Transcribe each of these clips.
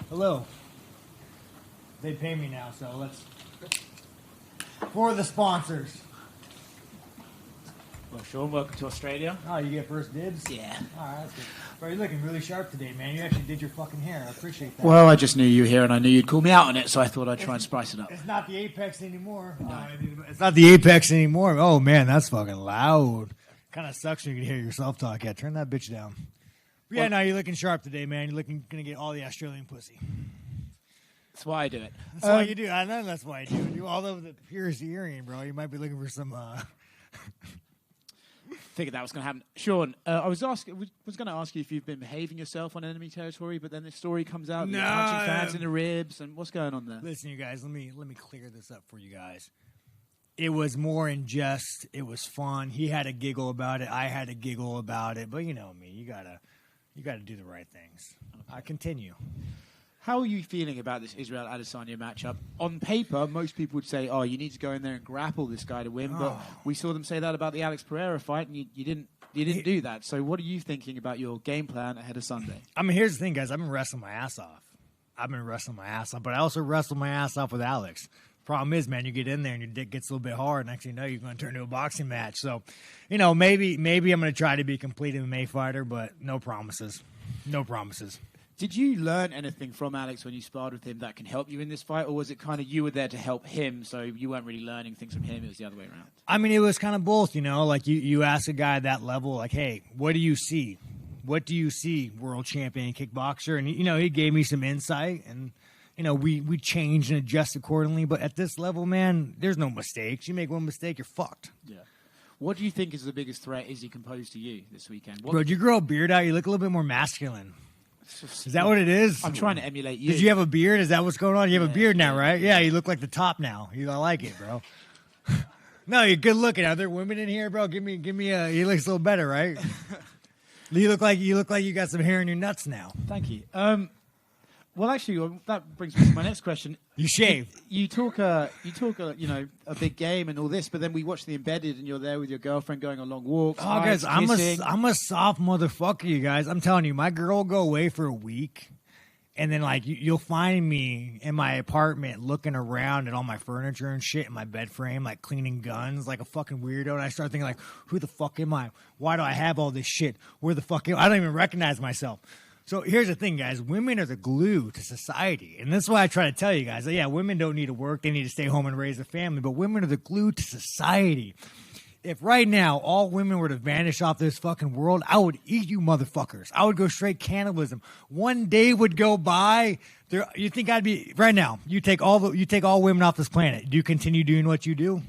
Hello. They pay me now, so let's... For the sponsors. Well, Sean, welcome to Australia. Oh, you get first dibs? Yeah. All right, that's good. Bro, you're looking really sharp today, man. You actually did your fucking hair. I appreciate that. Well, I just knew you were here and I knew you'd call me out on it, so I thought I'd try and spice it up. It's not the Apex anymore. No. It's not the Apex anymore. Oh, man, that's fucking loud. Kind of sucks when you can hear yourself talk. Yeah, turn that bitch down. But yeah, no, you're looking sharp today, man. You're looking gonna get all the Australian pussy. That's why I do it. That's why you do. I know that's why I do it. You all over the purest earring, bro. You might be looking for some. Figured that was going to happen. Sean, I was going to ask you if you've been behaving yourself on enemy territory, but then this story comes out. No, you're punching fans in the ribs, and what's going on there? Listen, you guys, let me clear this up for you guys. It was more in jest. It was fun. He had a giggle about it. I had a giggle about it. But you know me. You gotta do the right things. Okay. I continue. How are you feeling about this Israel Adesanya matchup? On paper, most people would say, "Oh, you need to go in there and grapple this guy to win." But we saw them say that about the Alex Pereira fight, and you didn't do that. So, what are you thinking about your game plan ahead of Sunday? I mean, here's the thing, guys. I've been wrestling my ass off. But I also wrestled my ass off with Alex. Problem is, man, you get in there and your dick gets a little bit hard. Next thing you know, you're going to turn into a boxing match. So, you know, maybe I'm going to try to be a complete MMA fighter, but no promises. No promises. Did you learn anything from Alex when you sparred with him that can help you in this fight, or was it kind of you were there to help him, so you weren't really learning things from him, it was the other way around? I mean, it was kind of both, you know. Like, you ask a guy at that level, like, hey, what do you see? What do you see, world champion kickboxer? And, you know, he gave me some insight, and, you know, we changed and adjust accordingly. But at this level, man, there's no mistakes. You make one mistake, you're fucked. Yeah. What do you think is the biggest threat Izzy can pose to you this weekend? Bro, did you grow a beard out? You look a little bit more masculine. Is that what it is? I'm trying to emulate you. Did you have a beard? Is that what's going on? You have a beard now, right? Yeah, you look like the top now. I like it, bro. No, you're good looking. Are there women in here, bro? Give me a. He looks a little better, right? You look like you got some hair in your nuts now. Thank you. Well, actually, that brings me to my next question. You shave. You talk a big game and all this, but then we watch the Embedded, and you're there with your girlfriend going on long walks. Oh, guys, I'm a soft motherfucker, you guys. I'm telling you, my girl will go away for a week, and then like you'll find me in my apartment looking around at all my furniture and shit in my bed frame, like cleaning guns, like a fucking weirdo. And I start thinking like, who the fuck am I? Why do I have all this shit? Where the fuck am I? I don't even recognize myself. So here's the thing, guys. Women are the glue to society. And that's why I try to tell you guys, yeah, women don't need to work. They need to stay home and raise a family. But women are the glue to society. If right now all women were to vanish off this fucking world, I would eat you motherfuckers. I would go straight cannibalism. One day would go by. You think I'd be right now? You take all women off this planet. Do you continue doing what you do?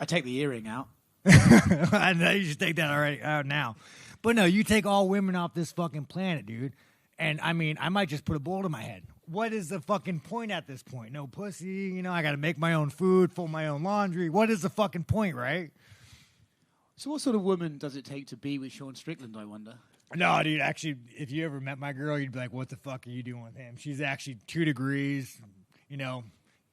I take the earring out. I know you should take that already out now. But no, you take all women off this fucking planet, dude. And I mean, I might just put a bullet in my head. What is the fucking point at this point? No pussy, you know, I got to make my own food, fold my own laundry. What is the fucking point, right? So what sort of woman does it take to be with Sean Strickland, I wonder? No, dude, actually, if you ever met my girl, you'd be like, what the fuck are you doing with him? She's actually 2 degrees, you know,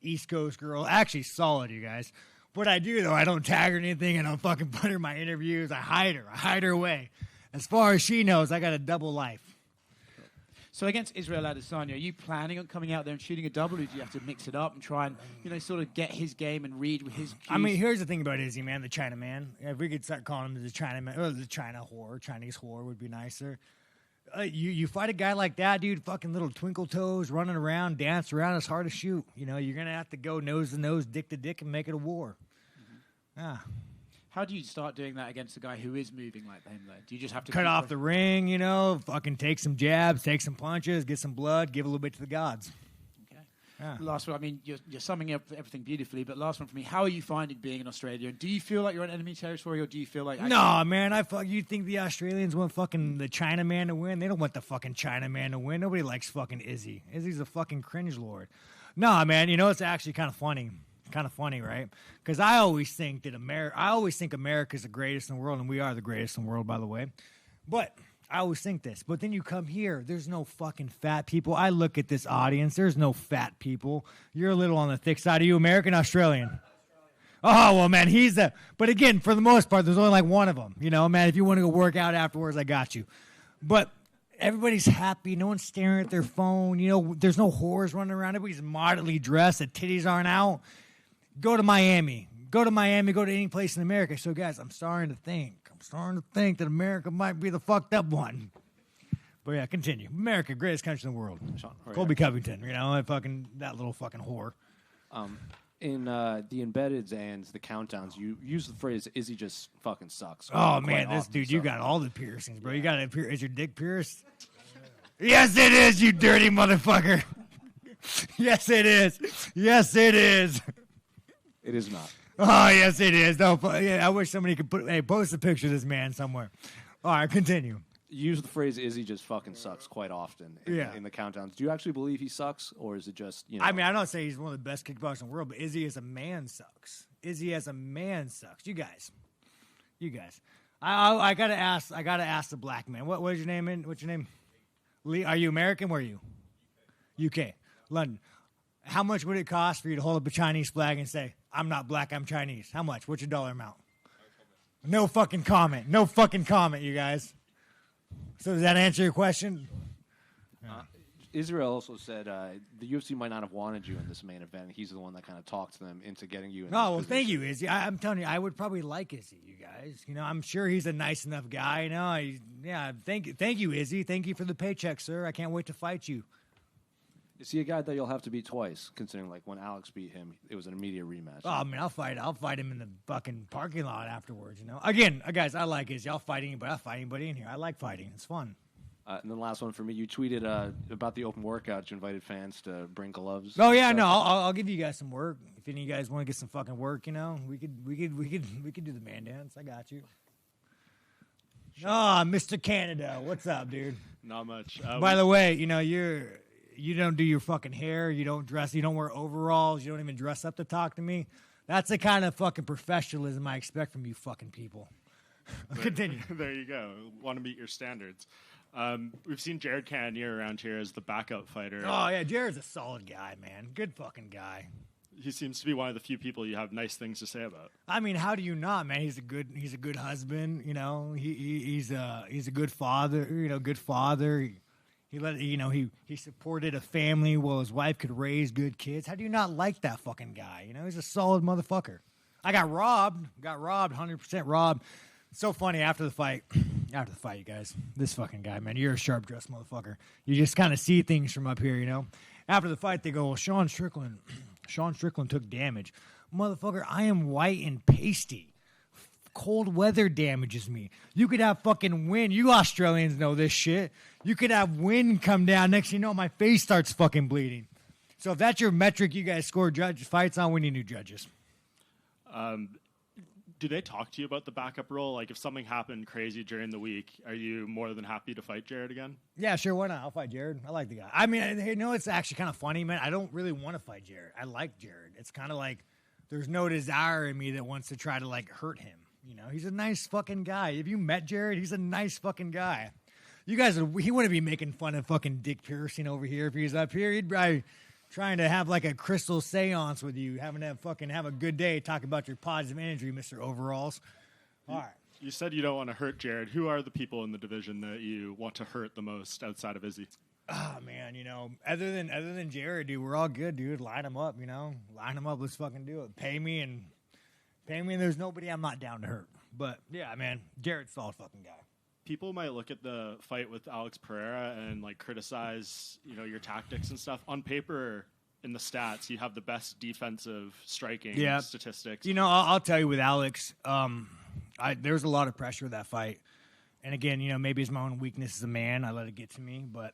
East Coast girl. Actually solid, you guys. What I do, though, I don't tag her or anything. I don't fucking put her in my interviews. I hide her away. As far as she knows, I got a double life. So against Israel Adesanya, are you planning on coming out there and shooting a double, or do you have to mix it up and try and, you know, sort of get his game and read with his cues? I mean, here's the thing about Izzy, man, the China man. If we could start calling him the China man, or the China whore, Chinese whore would be nicer. You fight a guy like that, dude, fucking little twinkle toes, running around, dance around, it's hard to shoot. You know, you're going to have to go nose to nose, dick to dick, and make it a war. Mm-hmm. Yeah. How do you start doing that against a guy who is moving like him, though? Do you just have to cut off the ring, you know, fucking take some jabs, take some punches, get some blood, give a little bit to the gods? Okay. Yeah. Last one, I mean, you're summing up everything beautifully, but last one for me, how are you finding being in Australia? Do you feel like you're in enemy territory, or do you feel like... No, man, you think the Australians want fucking the Chinaman to win? They don't want the fucking Chinaman to win. Nobody likes fucking Izzy. Izzy's a fucking cringe lord. No, man, you know, it's actually kind of funny. Kind of funny, right? Because I always think America's the greatest in the world, and we are the greatest in the world, by the way. But I always think this. But then you come here, there's no fucking fat people. I look at this audience, there's no fat people. You're a little on the thick side. Are you American, Australian? Oh, well, man, but again, for the most part, there's only like one of them. You know, man, if you want to go work out afterwards, I got you. But everybody's happy. No one's staring at their phone. You know, there's no whores running around. Everybody's moderately dressed. The titties aren't out. Go to Miami. Go to any place in America. So, guys, I'm starting to think that America might be the fucked up one. But, yeah, continue. America, greatest country in the world. Colby Covington, you know, that little fucking whore. In the embeddeds and the countdowns, you use the phrase "Izzy just fucking sucks." Oh man, this dude, you got all the piercings, bro. You got it. Is your dick pierced? Yes, it is. You dirty motherfucker. Yes, it is. Yes, it is. It is not. Oh, yes, it is. No, I wish somebody could post a picture of this man somewhere. All right, continue. You use the phrase "Izzy just fucking sucks" quite often in the countdowns. Do you actually believe he sucks, or is it just, you know? I mean, I don't say he's one of the best kickboxers in the world, but Izzy as a man sucks. Izzy as a man sucks. You guys. I gotta ask the black man. What is your name? What's your name? Lee. Are you American? Where are you? UK. London. How much would it cost for you to hold up a Chinese flag and say, "I'm not black, I'm Chinese"? How much? What's your dollar amount? No fucking comment. No fucking comment, you guys. So does that answer your question? Israel also said the UFC might not have wanted you in this main event. He's the one that kind of talked them into getting you in this position. Thank you, Izzy. I'm telling you, I would probably like Izzy, you guys. You know, I'm sure he's a nice enough guy. You know, thank you, Izzy. Thank you for the paycheck, sir. I can't wait to fight you. Is he a guy that you'll have to beat twice, considering like when Alex beat him, it was an immediate rematch? Oh, I mean, I'll fight him in the fucking parking lot afterwards, you know? Again, guys, I like Izzy. I'll fight anybody in here. I like fighting. It's fun. And then the last one for me, you tweeted about the open workouts. You invited fans to bring gloves. Oh yeah, no, I'll give you guys some work. If any of you guys want to get some fucking work, you know, we could do the man dance. I got you. Oh, Mr. Canada, what's up, dude? Not much. By the way, you know you don't do your fucking hair. You don't dress. You don't wear overalls. You don't even dress up to talk to me. That's the kind of fucking professionalism I expect from you fucking people. Continue. There you go. Want to meet your standards. We've seen Jared Cannonier around here as the backup fighter. Oh, yeah, Jared's a solid guy, man. Good fucking guy. He seems to be one of the few people you have nice things to say about. I mean, how do you not, man? He's a good husband, you know. He's a good father, you know, good father. He supported a family while his wife could raise good kids. How do you not like that fucking guy? You know, he's a solid motherfucker. I got robbed, 100% robbed. It's so funny after the fight, you guys. This fucking guy, man, you're a sharp dressed motherfucker. You just kind of see things from up here, you know. After the fight, they go, well, Sean Strickland took damage. Motherfucker, I am white and pasty. Cold weather damages me. You could have fucking wind. You Australians know this shit. You could have wind come down. Next thing you know, my face starts fucking bleeding. So if that's your metric you guys score fights on, we need new judges. Do they talk to you about the backup role? Like, if something happened crazy during the week, are you more than happy to fight Jared again? Yeah, sure. Why not? I'll fight Jared. I like the guy. I mean, you know, it's actually kind of funny, man. I don't really want to fight Jared. I like Jared. It's kind of like there's no desire in me that wants to try to, like, hurt him. You know, he's a nice fucking guy. If you met Jared, he's a nice fucking guy. You guys, he wouldn't be making fun of fucking dick piercing over here if he was up here. He'd probably trying to have like a crystal seance with you, having to fucking have a good day, talk about your positive energy, Mr. Overalls. All right. You said you don't want to hurt Jared. Who are the people in the division that you want to hurt the most outside of Izzy? Oh man, you know, other than Jared, dude, we're all good, dude. Line them up, you know. Line them up. Let's fucking do it. Pay me, and there's nobody I'm not down to hurt. But yeah, man, Jared's a solid fucking guy. People might look at the fight with Alex Pereira and like criticize, you know, your tactics and stuff. On paper, in the stats, you have the best defensive striking statistics. You know, I'll tell you with Alex, there's a lot of pressure with that fight. And again, you know, maybe it's my own weakness as a man. I let it get to me, but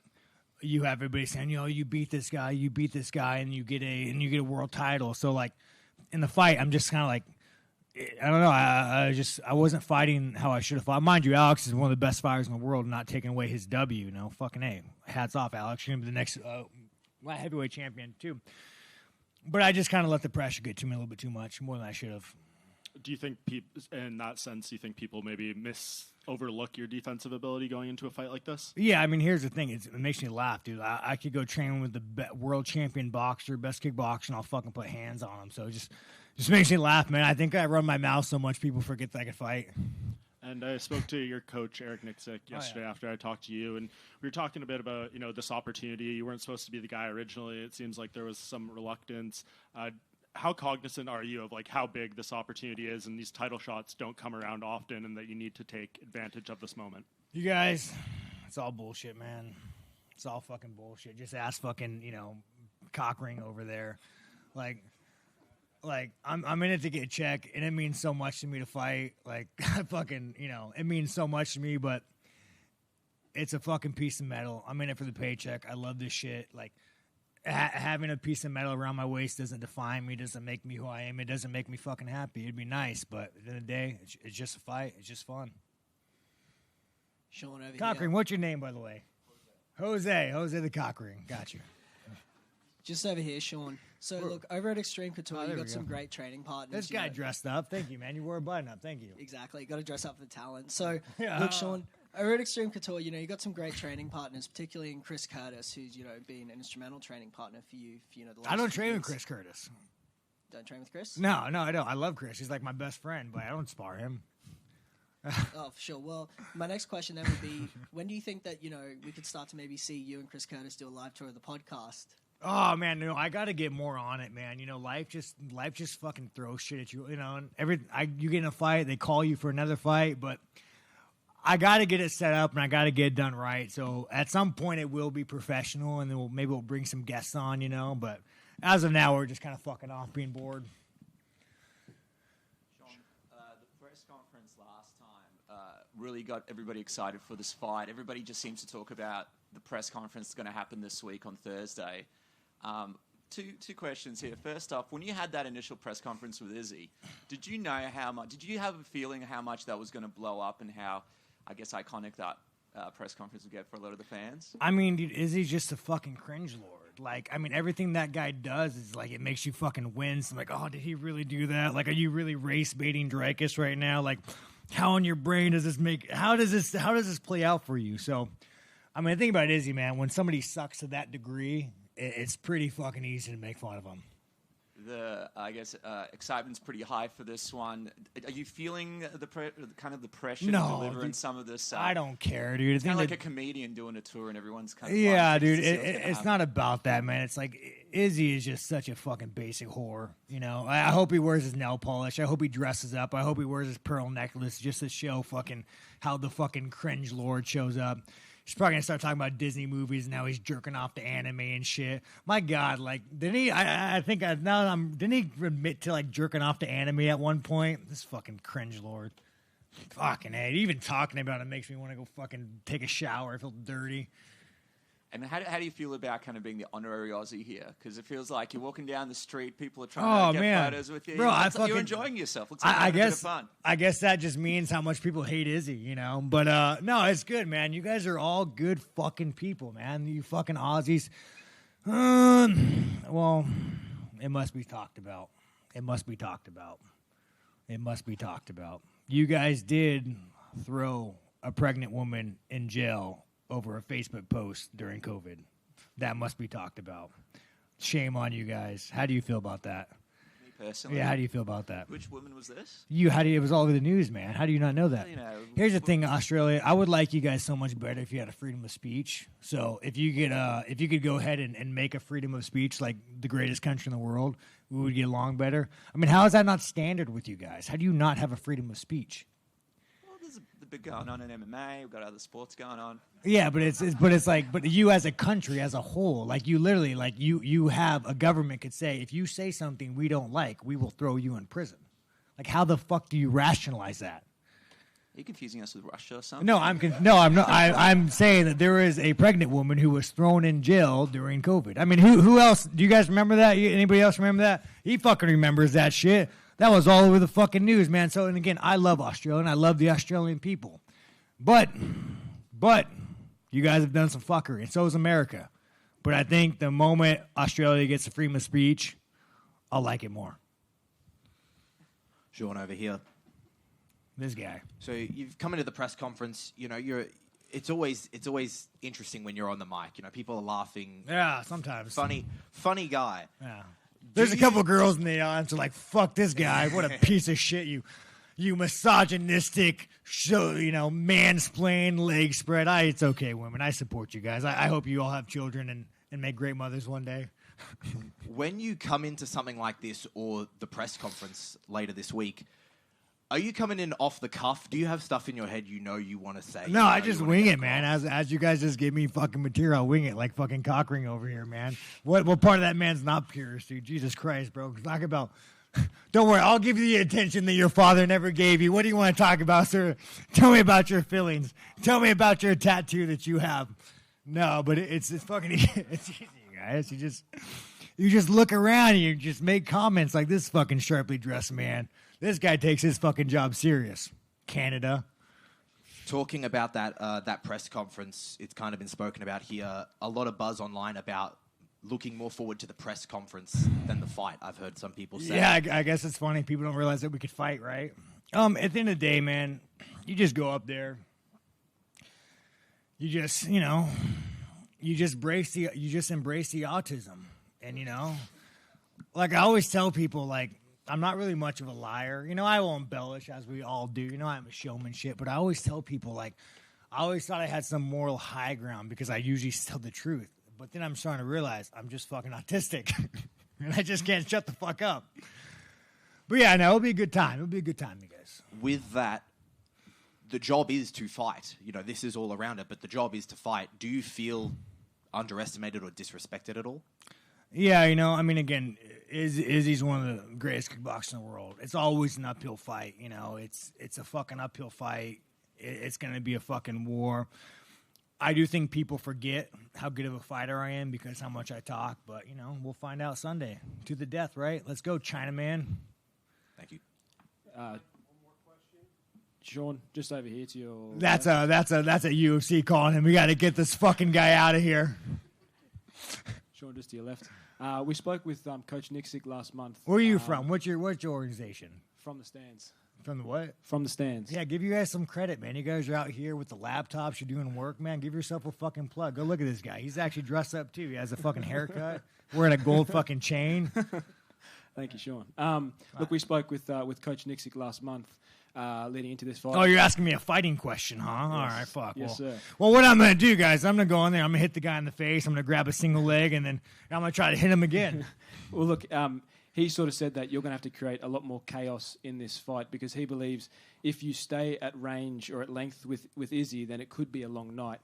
you have everybody saying, you know, you beat this guy, and you get a world title. So like in the fight, I'm just kind of like, I don't know. I wasn't fighting how I should have fought. Mind you, Alex is one of the best fighters in the world, not taking away his W. You know, fucking A. Hats off, Alex. You're gonna be the next light heavyweight champion too. But I just kind of let the pressure get to me a little bit too much, more than I should have. Do you think, in that sense, you think people maybe overlook your defensive ability going into a fight like this? Yeah, I mean, here's the thing. It makes me laugh, dude. I could go train with the world champion boxer, best kickboxer, and I'll fucking put hands on him. So it just makes me laugh, man. I think I run my mouth so much people forget that I can fight. And I spoke to your coach, Eric Nixick, yesterday after I talked to you, and we were talking a bit about, this opportunity. You weren't supposed to be the guy originally. It seems like there was some reluctance. How cognizant are you of how big this opportunity is, and these title shots don't come around often, and that you need to take advantage of this moment? You guys, it's all bullshit, man. It's all fucking bullshit. Just ask fucking, Cockring over there. Like I'm in it to get a check, and it means so much to me to fight. Fucking, it means so much to me, but it's a fucking piece of metal. I'm in it for the paycheck. I love this shit. Having a piece of metal around my waist doesn't define me, doesn't make me who I am. It doesn't make me fucking happy. It'd be nice, but at the end of the day, it's just a fight. It's just fun. Sean over Cockring, here. what's your name, by the way? Jose the Cockring. Got you. Just over here, Sean. So, look, over at Extreme Couture, you got some go. great training partners. This guy dressed up. Thank you, man. You wore a button up. Thank you. Exactly. Got to dress up for the talent. So, Yeah. look, Sean, over at Extreme Couture, you got some great training partners, particularly in Chris Curtis, who's, been an instrumental training partner for you for, the last I don't few train with years. Chris Curtis. Don't train with Chris? No, I don't. I love Chris. He's like my best friend, but I don't spar him. Oh, for sure. Well, my next question then would be, when do you think that, we could start to maybe see you and Chris Curtis do a live tour of the podcast? Oh man, I got to get more on it, man. Life just fucking throws shit at you. And you get in a fight, they call you for another fight, but I got to get it set up and I got to get it done right. So at some point it will be professional, and then maybe we'll bring some guests on, But as of now, we're just kind of fucking off, being bored. Sean, the press conference last time really got everybody excited for this fight. Everybody just seems to talk about the press conference that's going to happen this week on Thursday. Two questions here. First off, when you had that initial press conference with Izzy, did you know how much? Did you have a feeling how much that was going to blow up, and how, I guess, iconic that press conference would get for a lot of the fans? I mean, dude, Izzy's just a fucking cringe lord. Everything that guy does is it makes you fucking wince. I'm like, oh, did he really do that? Are you really race baiting Dreykus right now? How in your brain does this how does this play out for you? So, the thing about Izzy, man, when somebody sucks to that degree, it's pretty fucking easy to make fun of them. Excitement's pretty high for this one. Are you feeling the pressure No, to deliver in dude, some of this? I don't care, dude. It's kind of like a comedian doing a tour, and everyone's kind of yeah, dude. It's not about that, man. It's Izzy is just such a fucking basic whore. I hope he wears his nail polish. I hope he dresses up. I hope he wears his pearl necklace just to show fucking how the fucking cringe lord shows up. He's probably gonna start talking about Disney movies and how he's jerking off to anime and shit. My God, didn't he? Didn't he admit to jerking off to anime at one point? This fucking cringe lord. Fucking hey, even talking about it makes me want to go fucking take a shower. I feel dirty. And how do you feel about kind of being the honorary Aussie here? Because it feels like you're walking down the street, people are trying to get photos with you. Bro, you're enjoying yourself. Looks like you're having a bit of fun. I guess that just means how much people hate Izzy, But no, it's good, man. You guys are all good fucking people, man. You fucking Aussies. Well, it must be talked about. It must be talked about. It must be talked about. You guys did throw a pregnant woman in jail over a Facebook post during COVID. That must be talked about. Shame on you guys. How do you feel about that? Me personally? Yeah, how do you feel about that? Which woman was this? It was all over the news, man. How do you not know that? Well, Here's the thing, Australia. I would like you guys so much better if you had a freedom of speech. So if you could go ahead and make a freedom of speech like the greatest country in the world, we would get along better. How is that not standard with you guys? How do you not have a freedom of speech? Well, there's a bit going on in MMA. We've got other sports going on. Yeah, but but you as a country as a whole, you literally you have a government could say, if you say something we don't like, we will throw you in prison. How the fuck do you rationalize that? Are you confusing us with Russia or something? No, I'm not. I'm saying that there is a pregnant woman who was thrown in jail during COVID. Who else? Do you guys remember that? Anybody else remember that? He fucking remembers that shit. That was all over the fucking news, man. So, and again, I love Australia and I love the Australian people, but you guys have done some fuckery, and so has America. But I think the moment Australia gets the freedom of speech, I'll like it more. Sean over here. This guy. So you've come into the press conference. It's always interesting when you're on the mic. People are laughing. Yeah, sometimes. Funny guy. Yeah. There's a couple girls in the audience who are like, fuck this guy. What a piece of shit you. You misogynistic, mansplain, leg spread. It's okay, women. I support you guys. I hope you all have children and make great mothers one day. When you come into something like this or the press conference later this week, are you coming in off the cuff? Do you have stuff in your head you want to say? No, I just wing it, man. As you guys just give me fucking material, I'll wing it like fucking Cockring over here, man. What part of that man's not curious, dude? Jesus Christ, bro. Talk about... Don't worry, I'll give you the attention that your father never gave you. What do you want to talk about, sir? Tell me about your feelings. Tell me about your tattoo that you have. No, but it's fucking... It's easy, guys. You just look around and you just make comments like this fucking sharply dressed man. This guy takes his fucking job serious. Canada. Talking about that press conference, it's kind of been spoken about here. A lot of buzz online about looking more forward to the press conference than the fight. I've heard some people say. Yeah, I guess it's funny. People don't realize that we could fight, right? At the end of the day, man, you just go up there. You just, you just embrace the autism. And, like I always tell people, like, I'm not really much of a liar. I will embellish as we all do. I'm a showman shit. But I always tell people, like, I always thought I had some moral high ground because I usually tell the truth. But then I'm starting to realize I'm just fucking autistic. And I just can't shut the fuck up. But yeah, no, it'll be a good time. It'll be a good time, you guys. With that, the job is to fight. This is all around it, but the job is to fight. Do you feel underestimated or disrespected at all? Yeah, again, Izzy's one of the greatest kickboxers in the world. It's always an uphill fight, It's a fucking uphill fight. It's going to be a fucking war. I do think people forget how good of a fighter I am because how much I talk. But, we'll find out Sunday. To the death, right? Let's go, Chinaman. Thank you. Sean, just over here to your... That's a UFC calling him. We got to get this fucking guy out of here. Sean, just to your left. We spoke with Coach Nixick last month. Where are you from? What's your organization? From the stands. From the what? From the stands. Yeah, give you guys some credit, man. You guys are out here with the laptops. You're doing work, man. Give yourself a fucking plug. Go look at this guy. He's actually dressed up, too. He has a fucking haircut. Wearing a gold fucking chain. Thank you, Sean. Look, we spoke with Coach Nixick last month. Leading into this fight. Oh, you're asking me a fighting question, huh? Yes. All right, fuck. Yes, sir. Well, what I'm going to do, guys, I'm going to go in there. I'm going to hit the guy in the face. I'm going to grab a single leg, and then I'm going to try to hit him again. Well, look, he sort of said that you're going to have to create a lot more chaos in this fight because he believes if you stay at range or at length with Izzy, then it could be a long night.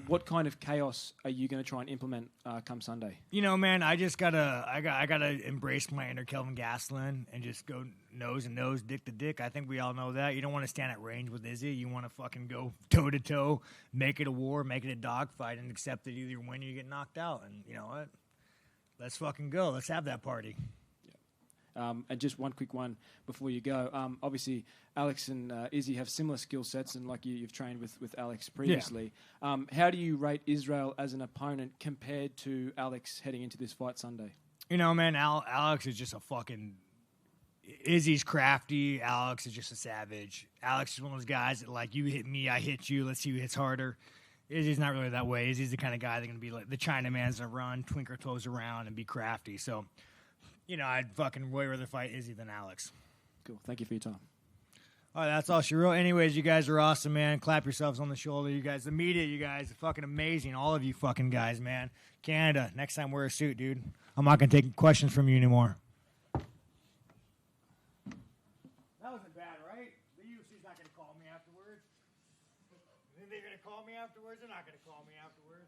What kind of chaos are you going to try and implement come Sunday? Man, I gotta embrace my inner Kelvin Gastelum and just go nose and nose, dick to dick. I think we all know that. You don't want to stand at range with Izzy. You want to fucking go toe to toe, make it a war, make it a dogfight, and accept that either you win or you get knocked out. And you know what? Let's fucking go. Let's have that party. And just one quick one before you go. Obviously, Alex and Izzy have similar skill sets, and like you've trained with Alex previously. Yeah. How do you rate Israel as an opponent compared to Alex heading into this fight Sunday? Man, Alex is just a fucking... Izzy's crafty. Alex is just a savage. Alex is one of those guys that, like, you hit me, I hit you. Let's see who hits harder. Izzy's not really that way. Izzy's the kind of guy that's going to be like the Chinaman's going to run, twinkle toes around, and be crafty. So... I'd fucking way rather fight Izzy than Alex. Cool. Thank you for your time. All right, that's all she wrote. Anyways, you guys are awesome, man. Clap yourselves on the shoulder. You guys, the media, you guys are fucking amazing. All of you fucking guys, man. Canada, next time wear a suit, dude. I'm not going to take questions from you anymore. That wasn't bad, right? The UFC's not going to call me afterwards. They're going to call me afterwards? They're not going to call me afterwards.